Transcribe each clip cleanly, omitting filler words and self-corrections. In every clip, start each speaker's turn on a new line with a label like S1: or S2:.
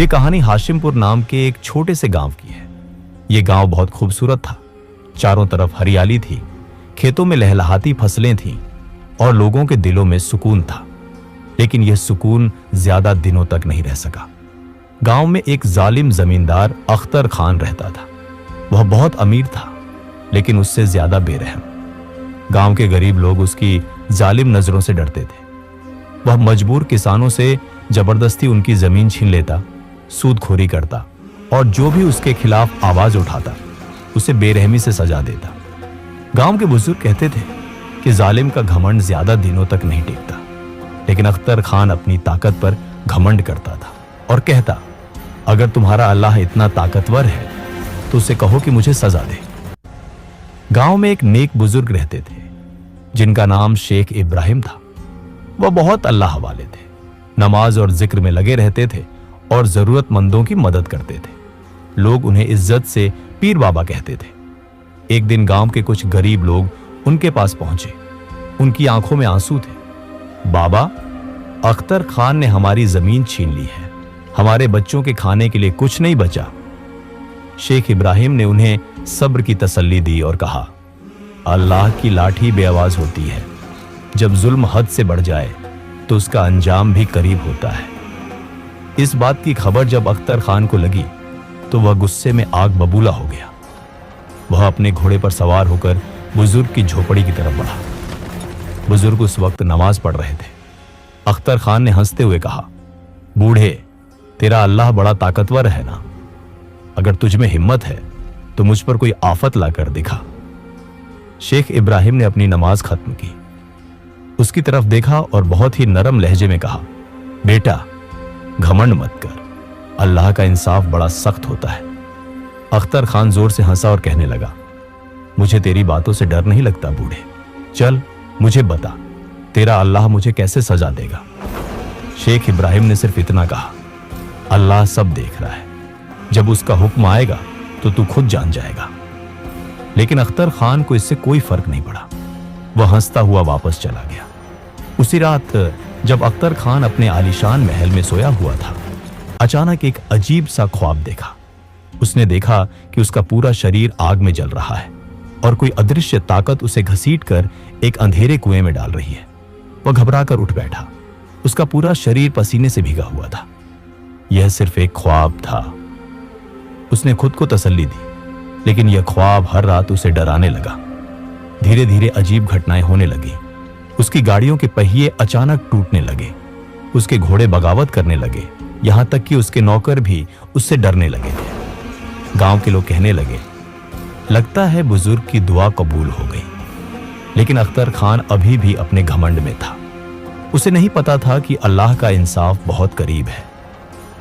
S1: ये कहानी हाशिमपुर नाम के एक छोटे से गांव की है। ये गांव बहुत खूबसूरत था। चारों तरफ हरियाली थी, खेतों में लहलहाती फसलें थीं और लोगों के दिलों में सुकून था। लेकिन यह सुकून ज्यादा दिनों तक नहीं रह सका। गांव में एक जालिम जमींदार अख्तर खान रहता था। वह बहुत अमीर था, लेकिन उससे ज्यादा बेरहम। गांव के गरीब लोग उसकी जालिम नजरों से डरते थे। वह मजबूर किसानों से जबरदस्ती उनकी जमीन छीन लेता, सूदखोरी करता और जो भी उसके खिलाफ आवाज उठाता उसे बेरहमी से सजा देता। गांव के बुजुर्ग कहते थे कि जालिम का घमंड ज्यादा दिनों तक नहीं टिकता, लेकिन अख्तर खान अपनी ताकत पर घमंड करता था और कहता, अगर तुम्हारा अल्लाह इतना ताकतवर है तो उसे कहो कि मुझे सजा दे। गांव में एक नेक बुजुर्ग रहते थे जिनका नाम शेख इब्राहिम था। वह बहुत अल्लाह वाले थे, नमाज और जिक्र में लगे रहते थे और जरूरतमंदों की मदद करते थे। लोग उन्हें इज्जत से पीर बाबा कहते थे। एक दिन गांव के कुछ गरीब लोग उनके पास पहुंचे। उनकी आंखों में आंसू थे। बाबा, अख्तर खान ने हमारी जमीन छीन ली है, हमारे बच्चों के खाने के लिए कुछ नहीं बचा। शेख इब्राहिम ने उन्हें सब्र की तसल्ली दी और कहा, अल्लाह की लाठी बेआवाज होती है। जब जुल्म हद से बढ़ जाए तो उसका अंजाम भी करीब होता है। इस बात की खबर जब अख्तर खान को लगी तो वह गुस्से में आग बबूला हो गया। वह अपने घोड़े पर सवार होकर बुजुर्ग की झोपड़ी की तरफ बढ़ा। बुजुर्ग उस वक्त नमाज पढ़ रहे थे। अख्तर खान ने हंसते हुए कहा, बूढ़े, तेरा अल्लाह बड़ा ताकतवर है ना? अगर तुझ में हिम्मत है तो मुझ पर कोई आफत लाकर दिखा। शेख इब्राहिम ने अपनी नमाज खत्म की, उसकी तरफ देखा और बहुत ही नरम लहजे में कहा, बेटा, घमंड मत कर, अल्लाह का इंसाफ बड़ा सख्त होता है। अख्तर खान जोर से हंसा और कहने लगा, मुझे तेरी बातों से डर नहीं लगता बूढ़े। चल मुझे बता, तेरा अल्लाह मुझे कैसे सजा देगा? शेख इब्राहिम ने सिर्फ इतना कहा, अल्लाह सब देख रहा है, जब उसका हुक्म आएगा तो तू खुद जान जाएगा। लेकिन अख्तर खान को इससे कोई फर्क नहीं पड़ा। वह हंसता हुआ वापस चला गया। उसी रात जब अख्तर खान अपने आलीशान महल में सोया हुआ था, अचानक एक अजीब सा ख्वाब देखा। उसने देखा कि उसका पूरा शरीर आग में जल रहा है और कोई अदृश्य ताकत उसे घसीटकर एक अंधेरे कुएं में डाल रही है। वह घबराकर उठ बैठा। उसका पूरा शरीर पसीने से भीगा हुआ था। यह सिर्फ एक ख्वाब था। उसने खुद को तसल्ली दी, लेकिन यह ख्वाब हर रात उसे डराने लगा। धीरे धीरे अजीब घटनाएं होने लगी। उसकी गाड़ियों के पहिए अचानक टूटने लगे, उसके घोड़े बगावत करने लगे, यहां तक कि उसके नौकर भी उससे डरने लगे थे। गांव के लोग कहने लगे, लगता है बुजुर्ग की दुआ कबूल हो गई। लेकिन अख्तर खान अभी भी अपने घमंड में था। उसे नहीं पता था कि अल्लाह का इंसाफ बहुत करीब है।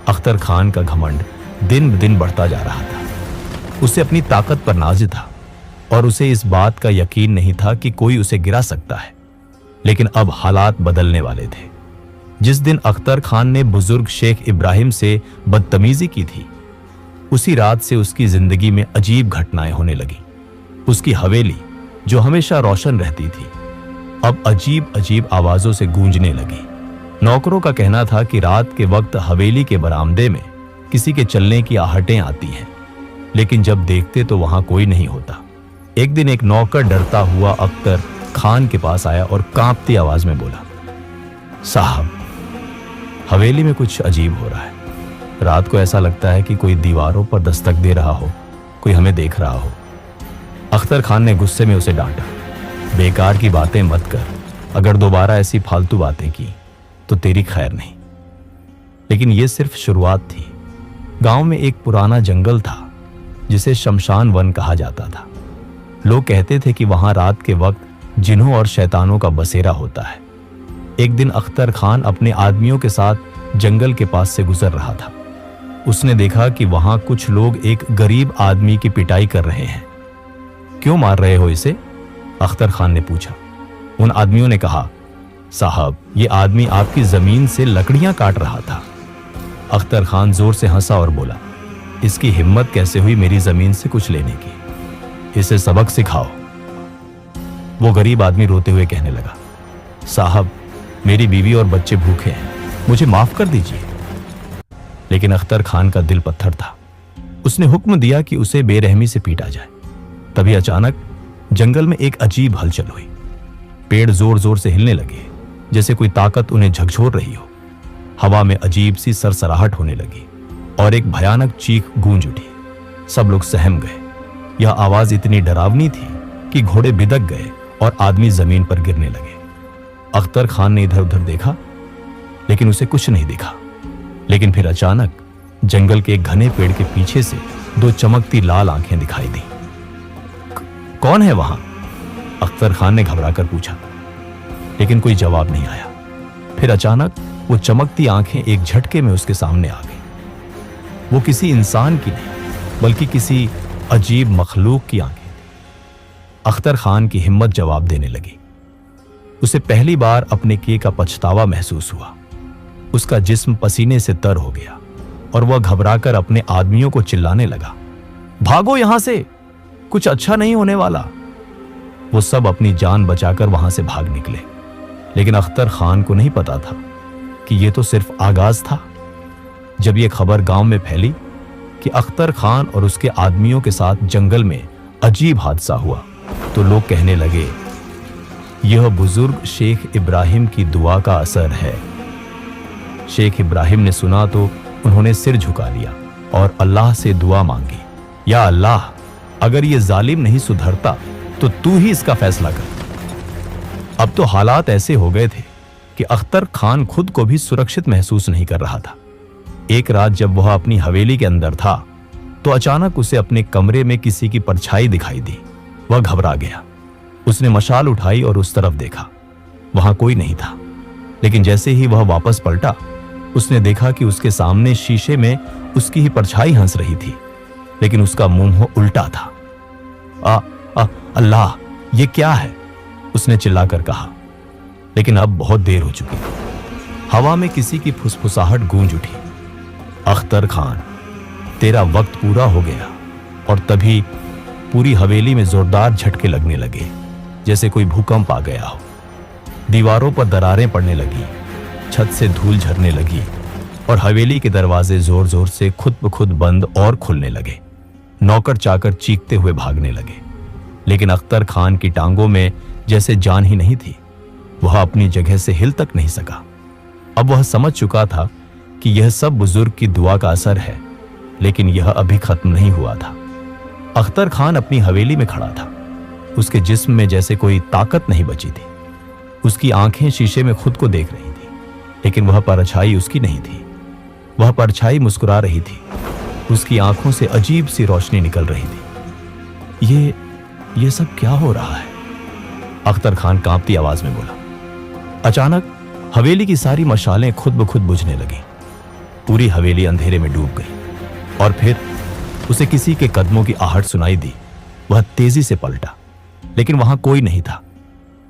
S1: अख्तर खान का घमंड दिन ब दिन बढ़ता जा रहा था। उसे अपनी ताकत पर नाज़ था और उसे इस बात का यकीन नहीं था कि कोई उसे गिरा सकता है। लेकिन अब हालात बदलने वाले थे। जिस दिन अख्तर खान ने बुजुर्ग शेख इब्राहिम से बदतमीजी की थी, उसी रात से उसकी जिंदगी में अजीब घटनाएं होने लगी। उसकी हवेली, जो हमेशा रोशन रहती थी, अब अजीब अजीब आवाजों से गूंजने लगी। नौकरों का कहना था कि रात के वक्त हवेली के बरामदे में किसी के चलने की आहटें आती हैं, लेकिन जब देखते तो वहां कोई नहीं होता। एक दिन एक नौकर डरता हुआ अख्तर खान के पास आया और कांपती आवाज में बोला, साहब, हवेली में कुछ अजीब हो रहा है। रात को ऐसा लगता है कि कोई दीवारों पर दस्तक दे रहा हो, कोई हमें देख रहा हो। अख्तर खान ने गुस्से में उसे डांटा, बेकार की बातें मत कर, अगर दोबारा ऐसी फालतू बातें की तो तेरी खैर नहीं। लेकिन यह सिर्फ शुरुआत थी। गांव में एक पुराना जंगल था जिसे शमशान वन कहा जाता था। लोग कहते थे कि वहां रात के वक्त जिन्हों और शैतानों का बसेरा होता है। एक दिन अख्तर खान अपने आदमियों के साथ जंगल के पास से गुजर रहा था। उसने देखा कि वहां कुछ लोग एक गरीब आदमी की पिटाई कर रहे हैं। क्यों मार रहे हो इसे? अख्तर खान ने पूछा। उन आदमियों ने कहा, साहब, ये आदमी आपकी जमीन से लकड़ियां काट रहा था। अख्तर खान जोर से हंसा और बोला, इसकी हिम्मत कैसे हुई मेरी जमीन से कुछ लेने की? इसे सबक सिखाओ। वो गरीब आदमी रोते हुए कहने लगा, साहब, मेरी बीवी और बच्चे भूखे हैं, मुझे माफ कर दीजिए। लेकिन अख्तर खान का दिल पत्थर था। उसने हुक्म दिया कि उसे बेरहमी से पीटा जाए। तभी अचानक जंगल में एक अजीब हलचल हुई। पेड़ जोर जोर से हिलने लगे, जैसे कोई ताकत उन्हें झकझोर रही हो। हवा में अजीब सी सरसराहट होने लगी और एक भयानक चीख गूंज उठी। सब लोग सहम गए। यह आवाज इतनी डरावनी थी कि घोड़े बिदक गए और आदमी जमीन पर गिरने लगे। अख्तर खान ने इधर उधर देखा, लेकिन उसे कुछ नहीं दिखा। लेकिन फिर अचानक जंगल के एक घने पेड़ के पीछे से दो चमकती लाल आंखें दिखाई दी। कौन है वहां? अख्तर खान ने घबराकर पूछा, लेकिन कोई जवाब नहीं आया। फिर अचानक वो चमकती आंखें एक झटके में उसके सामने आ गई। वो किसी इंसान की नहीं, बल्कि किसी अजीब मखलूक की आंखें थी। अख्तर खान की हिम्मत जवाब देने लगी। उसे पहली बार अपने किए का पछतावा महसूस हुआ। उसका जिस्म पसीने से तर हो गया और वह घबराकर अपने आदमियों को चिल्लाने लगा, भागो यहां से, कुछ अच्छा नहीं होने वाला। वो सब अपनी जान बचाकर वहां से भाग निकले, लेकिन अख्तर खान को नहीं पता था कि यह तो सिर्फ आगाज था। जब यह खबर गांव में फैली कि अख्तर खान और उसके आदमियों के साथ जंगल में अजीब हादसा हुआ, तो लोग कहने लगे, यह बुजुर्ग शेख इब्राहिम की दुआ का असर है। शेख इब्राहिम ने सुना तो उन्होंने सिर झुका लिया और अल्लाह से दुआ मांगी, या अल्लाह, अगर ये जालिम नहीं सुधरता तो तू ही इसका फैसला कर। अब तो हालात ऐसे हो गए थे कि अख्तर खान खुद को भी सुरक्षित महसूस नहीं कर रहा था। एक रात जब वह अपनी हवेली के अंदर था, तो अचानक उसे अपने कमरे में किसी की परछाई दिखाई दी। वह घबरा गया। उसने मशाल उठाई और उस तरफ देखा। वहां कोई नहीं था, लेकिन जैसे ही वह वापस पलटा, उसने देखा कि उसके सामने शीशे में उसकी ही परछाई हंस रही थी, लेकिन उसका मुंह उल्टा था। अल्लाह, ये क्या है? उसने चिल्लाकर कहा, लेकिन अब बहुत देर हो चुकी थी। हवा में किसी की फुसफुसाहट गूंज उठी, अख्तर खान, तेरा वक्त पूरा हो गया। और तभी पूरी हवेली में जोरदार झटके लगने लगे, जैसे कोई भूकंप आ गया हो। दीवारों पर दरारें पड़ने लगी, छत से धूल झरने लगी और हवेली के दरवाजे जोर जोर से खुद ब खुद बंद और खुलने लगे। नौकर चाकर चीखते हुए भागने लगे, लेकिन अख्तर खान की टांगों में जैसे जान ही नहीं थी। वह अपनी जगह से हिल तक नहीं सका। अब वह समझ चुका था कि यह सब बुजुर्ग की दुआ का असर है, लेकिन यह अभी खत्म नहीं हुआ था। अख्तर खान अपनी हवेली में खड़ा था। उसके जिस्म में जैसे कोई ताकत नहीं बची थी। उसकी आंखें शीशे में खुद को देख रही थी, लेकिन वह परछाई उसकी नहीं थी। वह परछाई मुस्कुरा रही थी। उसकी आंखों से अजीब सी रोशनी निकल रही थी। ये सब क्या हो रहा है? अख्तर खान कांपती आवाज में बोला। अचानक हवेली की सारी मशालें खुद ब खुद बुझने लगी। पूरी हवेली अंधेरे में डूब गई और फिर उसे किसी के कदमों की आहट सुनाई दी। वह तेजी से पलटा, लेकिन वहां कोई नहीं था।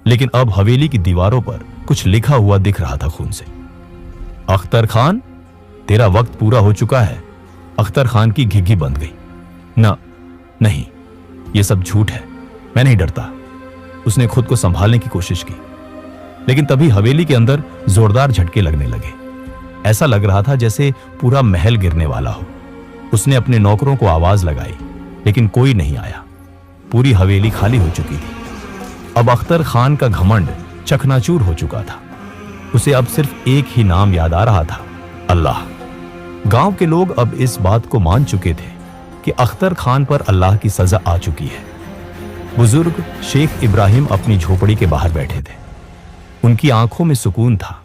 S1: लेकिन अब हवेली की दीवारों पर कुछ लिखा हुआ दिख रहा था खून से। अख्तर खान, तेरा वक्त पूरा हो चुका है। अख्तर खान की घिघी बंद गई। नहीं, यह सब झूठ है, मैं नहीं डरता। उसने खुद को संभालने की कोशिश की, लेकिन तभी हवेली के अंदर जोरदार झटके लगने लगे। ऐसा लग रहा था जैसे पूरा महल गिरने वाला हो। उसने अपने नौकरों को आवाज लगाई, लेकिन कोई नहीं आया। पूरी हवेली खाली हो चुकी थी। अब अख्तर खान का घमंड चकनाचूर हो चुका था। उसे अब सिर्फ एक ही नाम याद आ रहा था, अल्लाह। गांव के लोग अब इस बात को मान चुके थे कि अख्तर खान पर अल्लाह की सजा आ चुकी है। बुजुर्ग शेख इब्राहिम अपनी झोपड़ी के बाहर बैठे थे। उनकी आंखों में सुकून था,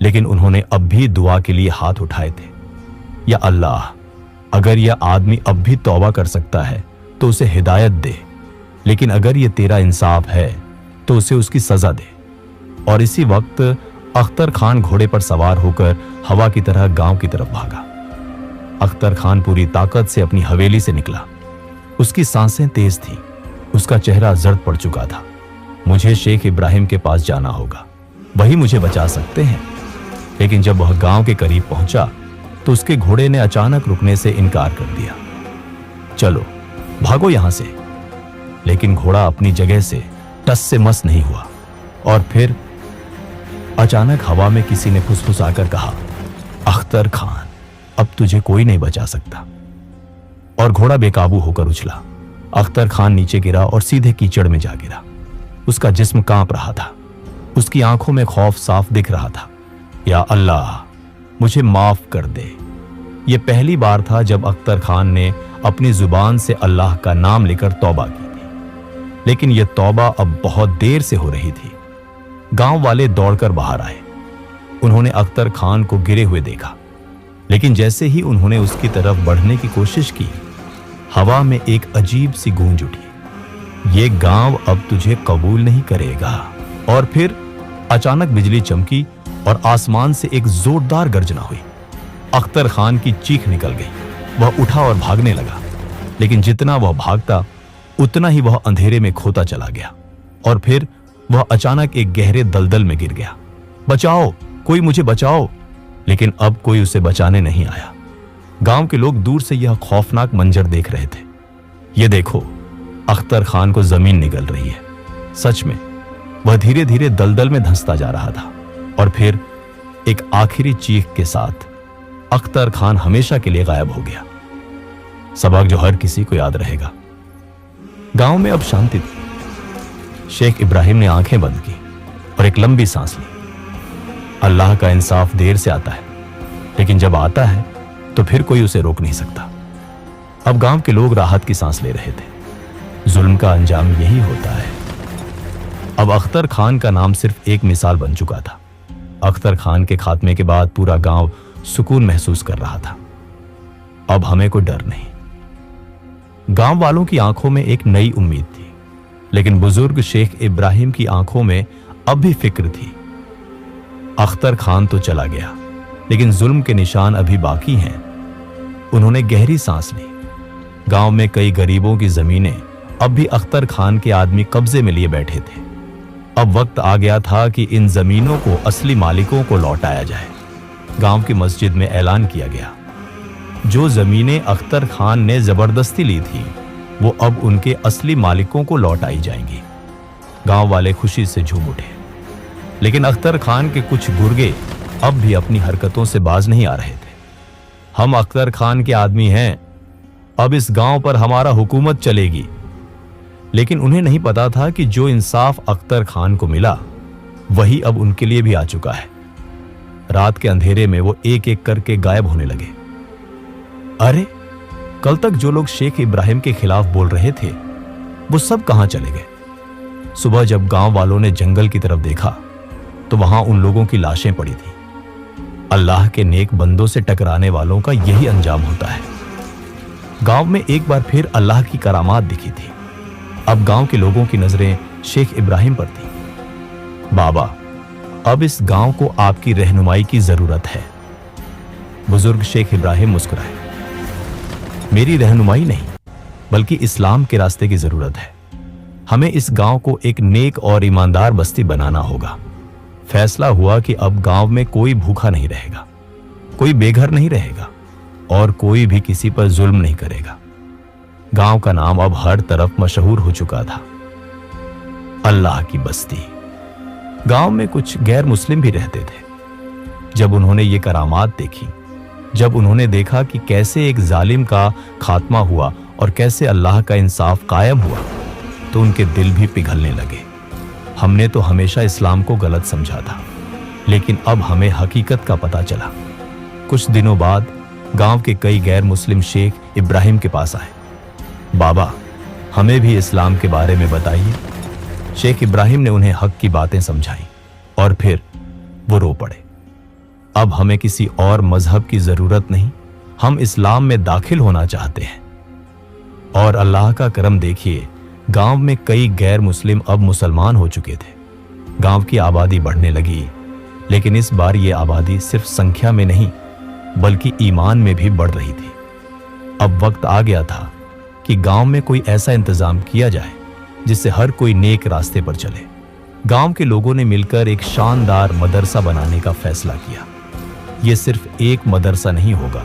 S1: लेकिन उन्होंने अब भी दुआ के लिए हाथ उठाए थे। या अल्लाह, अगर यह आदमी अब भी तौबा कर सकता है तो उसे हिदायत दे, लेकिन अगर यह तेरा इंसाफ है तो उसे उसकी सजा दे। और इसी वक्त अख्तर खान घोड़े पर सवार होकर हवा की तरह गांव की तरफ भागा। अख्तर खान पूरी ताकत से अपनी हवेली से निकला। उसकी सांसें तेज थीं, उसका चेहरा जर्द पड़ चुका था। मुझे शेख इब्राहिम के पास जाना होगा, वही मुझे बचा सकते हैं। लेकिन जब वह गांव के करीब पहुंचा तो उसके घोड़े ने अचानक रुकने से इनकार कर दिया। चलो भागो यहां से। लेकिन घोड़ा अपनी जगह से टस से मस नहीं हुआ। और फिर अचानक हवा में किसी ने फुसफुसाकर कहा, अख्तर खान, अब तुझे कोई नहीं बचा सकता। और घोड़ा बेकाबू होकर उछला। अख्तर खान नीचे गिरा और सीधे कीचड़ में जा गिरा। उसका जिस्म कांप रहा था, उसकी आंखों में खौफ साफ दिख रहा था। या अल्लाह, मुझे माफ कर दे। यह पहली बार था जब अख्तर खान ने अपनी जुबान से अल्लाह का नाम लेकर तौबा की थी, लेकिन यह तौबा अब बहुत देर से हो रही थी। गांव वाले दौड़कर बाहर आए। उन्होंने अख्तर खान को गिरे हुए देखा, लेकिन जैसे ही उन्होंने उसकी तरफ बढ़ने की कोशिश की, हवा में एक अजीब सी गूंज उठी, ये गांव अब तुझे कबूल नहीं करेगा। और फिर अचानक बिजली चमकी और आसमान से एक जोरदार गर्जना हुई। अख्तर खान की चीख निकल गई। वह उठा और भागने लगा, लेकिन जितना वह भागता उतना ही वह अंधेरे में खोता चला गया। और फिर वह अचानक एक गहरे दलदल में गिर गया। बचाओ, कोई मुझे बचाओ। लेकिन अब कोई उसे बचाने नहीं आया। गांव के लोग दूर से यह खौफनाक मंजर देख रहे थे। ये देखो, अख्तर खान को जमीन निगल रही है। सच में वह धीरे धीरे दलदल में धंसता जा रहा था। और फिर एक आखिरी चीख के साथ अख्तर खान हमेशा के लिए गायब हो गया। सबक जो हर किसी को याद रहेगा। गांव में अब शांति थी। शेख इब्राहिम ने आंखें बंद की और एक लंबी सांस ली। अल्लाह का इंसाफ देर से आता है, लेकिन जब आता है तो फिर कोई उसे रोक नहीं सकता। अब गांव के लोग राहत की सांस ले रहे थे। जुल्म का अंजाम यही होता है। अब अख्तर खान का नाम सिर्फ एक मिसाल बन चुका था। अख्तर खान के खात्मे के बाद पूरा गांव सुकून महसूस कर रहा था। अब हमें कोई डर नहीं। गांव वालों की आंखों में एक नई उम्मीद थी, लेकिन बुजुर्ग शेख इब्राहिम की आंखों में अब भी फिक्र थी। अख्तर खान तो चला गया, लेकिन जुल्म के निशान अभी बाकी हैं। उन्होंने गहरी सांस ली। गांव में कई गरीबों की जमीनें अब भी अख्तर खान के आदमी कब्जे में लिए बैठे थे। अब वक्त आ गया था कि इन जमीनों को असली मालिकों को लौटाया जाए। गांव की मस्जिद में ऐलान किया गया, जो जमीनें अख्तर खान ने जबरदस्ती ली थी, वो अब उनके असली मालिकों को लौटाई जाएंगी। गांव वाले खुशी से झूम उठे, लेकिन अख्तर खान के कुछ गुर्गे अब भी अपनी हरकतों से बाज नहीं आ रहे थे। हम अख्तर खान के आदमी हैं, अब इस गांव पर हमारा हुकूमत चलेगी। लेकिन उन्हें नहीं पता था कि जो इंसाफ अख्तर खान को मिला, वही अब उनके लिए भी आ चुका है। रात के अंधेरे में वो एक एक करके गायब होने लगे। अरे, कल तक जो लोग शेख इब्राहिम के खिलाफ बोल रहे थे, वो सब कहां चले गए? सुबह जब गांव वालों ने जंगल की तरफ देखा, तो वहां उन लोगों की लाशें पड़ी थी। अल्लाह के नेक बंदों से टकराने वालों का यही अंजाम होता है। गांव में एक बार फिर अल्लाह की करामात दिखी थी। अब गांव के लोगों की नजरें शेख इब्राहिम पर थी। बाबा, अब इस गांव को आपकी रहनुमाई की जरूरत है। बुजुर्ग शेख इब्राहिम मुस्कुराए। मेरी रहनुमाई नहीं, बल्कि इस्लाम के रास्ते की जरूरत है। हमें इस गांव को एक नेक और ईमानदार बस्ती बनाना होगा। फैसला हुआ कि अब गांव में कोई भूखा नहीं रहेगा, कोई बेघर नहीं रहेगा और कोई भी किसी पर जुल्म नहीं करेगा। गांव का नाम अब हर तरफ मशहूर हो चुका था, अल्लाह की बस्ती। गांव में कुछ गैर मुस्लिम भी रहते थे। जब उन्होंने ये करामात देखी, जब उन्होंने देखा कि कैसे एक जालिम का खात्मा हुआ और कैसे अल्लाह का इंसाफ कायम हुआ, तो उनके दिल भी पिघलने लगे। हमने तो हमेशा इस्लाम को गलत समझा था, लेकिन अब हमें हकीकत का पता चला। कुछ दिनों बाद गांव के कई गैर मुस्लिम शेख इब्राहिम के पास आए। बाबा, हमें भी इस्लाम के बारे में बताइए। शेख इब्राहिम ने उन्हें हक की बातें समझाई और फिर वो रो पड़े। अब हमें किसी और मजहब की जरूरत नहीं, हम इस्लाम में दाखिल होना चाहते हैं। और अल्लाह का करम देखिए, गांव में कई गैर मुस्लिम अब मुसलमान हो चुके थे। गांव की आबादी बढ़ने लगी, लेकिन इस बार ये आबादी सिर्फ संख्या में नहीं, बल्कि ईमान में भी बढ़ रही थी। अब वक्त आ गया था कि गांव में कोई ऐसा इंतजाम किया जाए जिससे हर कोई नेक रास्ते पर चले। गांव के लोगों ने मिलकर एक शानदार मदरसा बनाने का फैसला किया। यह सिर्फ एक मदरसा नहीं होगा,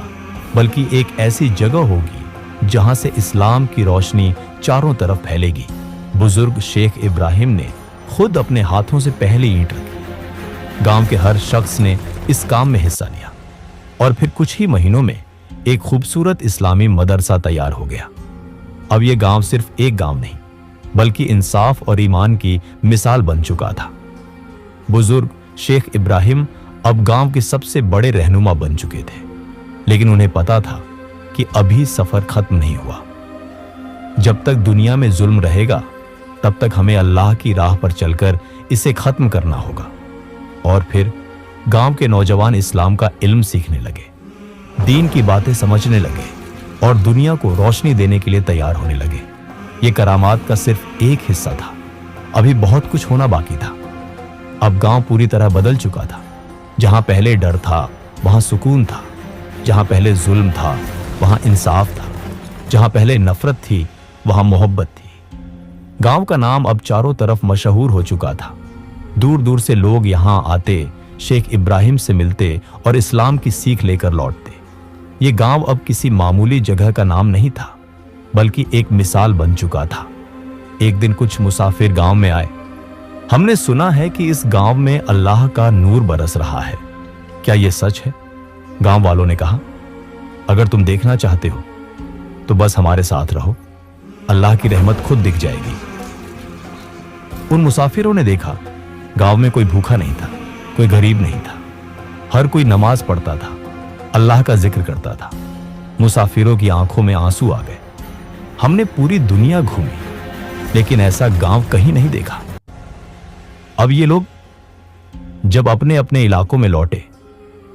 S1: बल्कि एक ऐसी जगह होगी जहां से इस्लाम की रोशनी चारों तरफ फैलेगी। बुजुर्ग शेख इब्राहिम ने खुद अपने हाथों से पहली ईंट रखी। गांव के हर शख्स ने इस काम में हिस्सा लिया। और फिर कुछ ही महीनों में एक खूबसूरत इस्लामी मदरसा तैयार हो गया। अब यह गांव सिर्फ एक गांव नहीं, बल्कि इंसाफ और ईमान की मिसाल बन चुका था। बुजुर्ग शेख इब्राहिम अब गांव के सबसे बड़े रहनुमा बन चुके थे, लेकिन उन्हें पता था कि अभी सफर खत्म नहीं हुआ। जब तक दुनिया में जुल्म रहेगा, तब तक हमें अल्लाह की राह पर चलकर इसे खत्म करना होगा। और फिर गांव के नौजवान इस्लाम का इल्म सीखने लगे, दीन की बातें समझने लगे और दुनिया को रोशनी देने के लिए तैयार होने लगे। ये करामात का सिर्फ एक हिस्सा था, अभी बहुत कुछ होना बाकी था। अब गांव पूरी तरह बदल चुका था। जहां पहले डर था, वहां सुकून था। जहां पहले जुल्म था, वहां इंसाफ था। जहां पहले नफरत थी, वहां मोहब्बत थी। गांव का नाम अब चारों तरफ मशहूर हो चुका था। दूर दूर से लोग यहां आते, शेख इब्राहिम से मिलते और इस्लाम की सीख लेकर लौटते। ये गांव अब किसी मामूली जगह का नाम नहीं था, बल्कि एक मिसाल बन चुका था। एक दिन कुछ मुसाफिर गांव में आए। हमने सुना है कि इस गांव में अल्लाह का नूर बरस रहा है, क्या यह सच है? गांव वालों ने कहा, अगर तुम देखना चाहते हो तो बस हमारे साथ रहो, अल्लाह की रहमत खुद दिख जाएगी। उन मुसाफिरों ने देखा, गांव में कोई भूखा नहीं था, कोई गरीब नहीं था। हर कोई नमाज पढ़ता था, अल्लाह का जिक्र करता था। मुसाफिरों की आंखों में आंसू आ गए। हमने पूरी दुनिया घूमी, लेकिन ऐसा गांव कहीं नहीं देखा। अब ये लोग जब अपने अपने इलाकों में लौटे,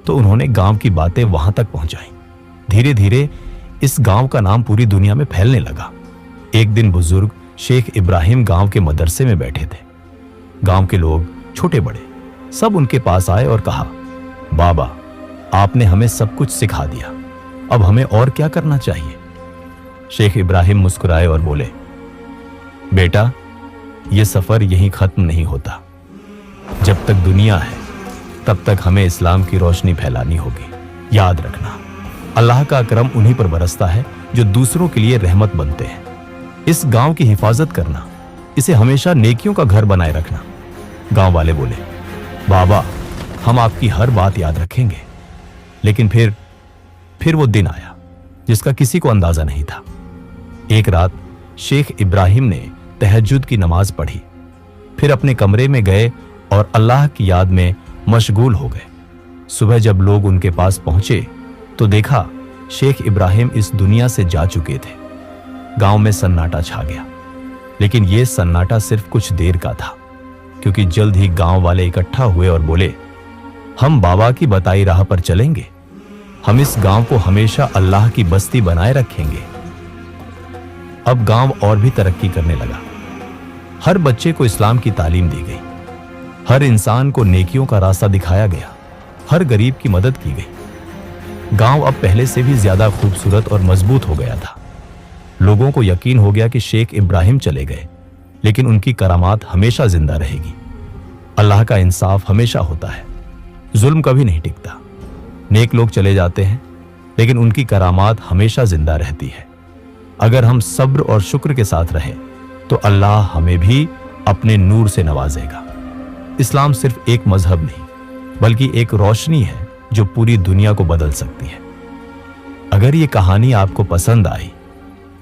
S1: तो उन्होंने गांव की बातें वहां तक पहुंचाई। धीरे धीरे इस गांव का नाम पूरी दुनिया में फैलने लगा। एक दिन बुजुर्ग शेख इब्राहिम गांव के मदरसे में बैठे थे। गांव के लोग, छोटे बड़े, सब उनके पास आए और कहा, बाबा, आपने हमें सब कुछ सिखा दिया, अब हमें और क्या करना चाहिए? शेख इब्राहिम मुस्कुराए और बोले, बेटा, यह सफर यहीं खत्म नहीं होता। जब तक दुनिया है, तब तक हमें इस्लाम की रोशनी फैलानी होगी। याद रखना, अल्लाह का करम उन्हीं पर बरसता है जो दूसरों के लिए रहमत बनते हैं। इस गांव की हिफाजत करना, इसे हमेशा नेकियों का घर बनाए रखना। गांव वाले बोले, बाबा, हम आपकी हर बात याद रखेंगे। लेकिन फिर वो दिन आया जिसका किसी को अंदाजा नहीं था। एक रात शेख इब्राहिम ने तहज्जुद की नमाज पढ़ी, फिर अपने कमरे में गए और अल्लाह की याद में मशगूल हो गए। सुबह जब लोग उनके पास पहुंचे तो देखा शेख इब्राहिम इस दुनिया से जा चुके थे। गांव में सन्नाटा छा गया, लेकिन यह सन्नाटा सिर्फ कुछ देर का था, क्योंकि जल्द ही गांव वाले इकट्ठा हुए और बोले, हम बाबा की बताई राह पर चलेंगे। हम इस गांव को हमेशा अल्लाह की बस्ती बनाए रखेंगे। अब गांव और भी तरक्की करने लगा। हर बच्चे को इस्लाम की तालीम दी गई, हर इंसान को नेकियों का रास्ता दिखाया गया, हर गरीब की मदद की गई। गांव अब पहले से भी ज्यादा खूबसूरत और मजबूत हो गया था। लोगों को यकीन हो गया कि शेख इब्राहिम चले गए, लेकिन उनकी करामात हमेशा जिंदा रहेगी। अल्लाह का इंसाफ हमेशा होता है, जुल्म कभी नहीं टिकता। नेक लोग चले जाते हैं, लेकिन उनकी करामात हमेशा जिंदा रहती है। अगर हम सब्र और शुक्र के साथ रहें, तो अल्लाह हमें भी अपने नूर से नवाजेगा। इस्लाम सिर्फ एक मजहब नहीं, बल्कि एक रोशनी है जो पूरी दुनिया को बदल सकती है। अगर ये कहानी आपको पसंद आई,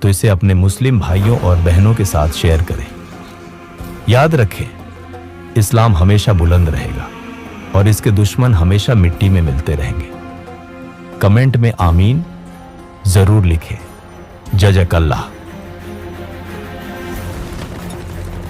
S1: तो इसे अपने मुस्लिम भाइयों और बहनों के साथ शेयर करें। याद रखें, इस्लाम हमेशा बुलंद रहेगा और इसके दुश्मन हमेशा मिट्टी में मिलते रहेंगे। कमेंट में आमीन जरूर लिखें। जज़ाकल्लाह।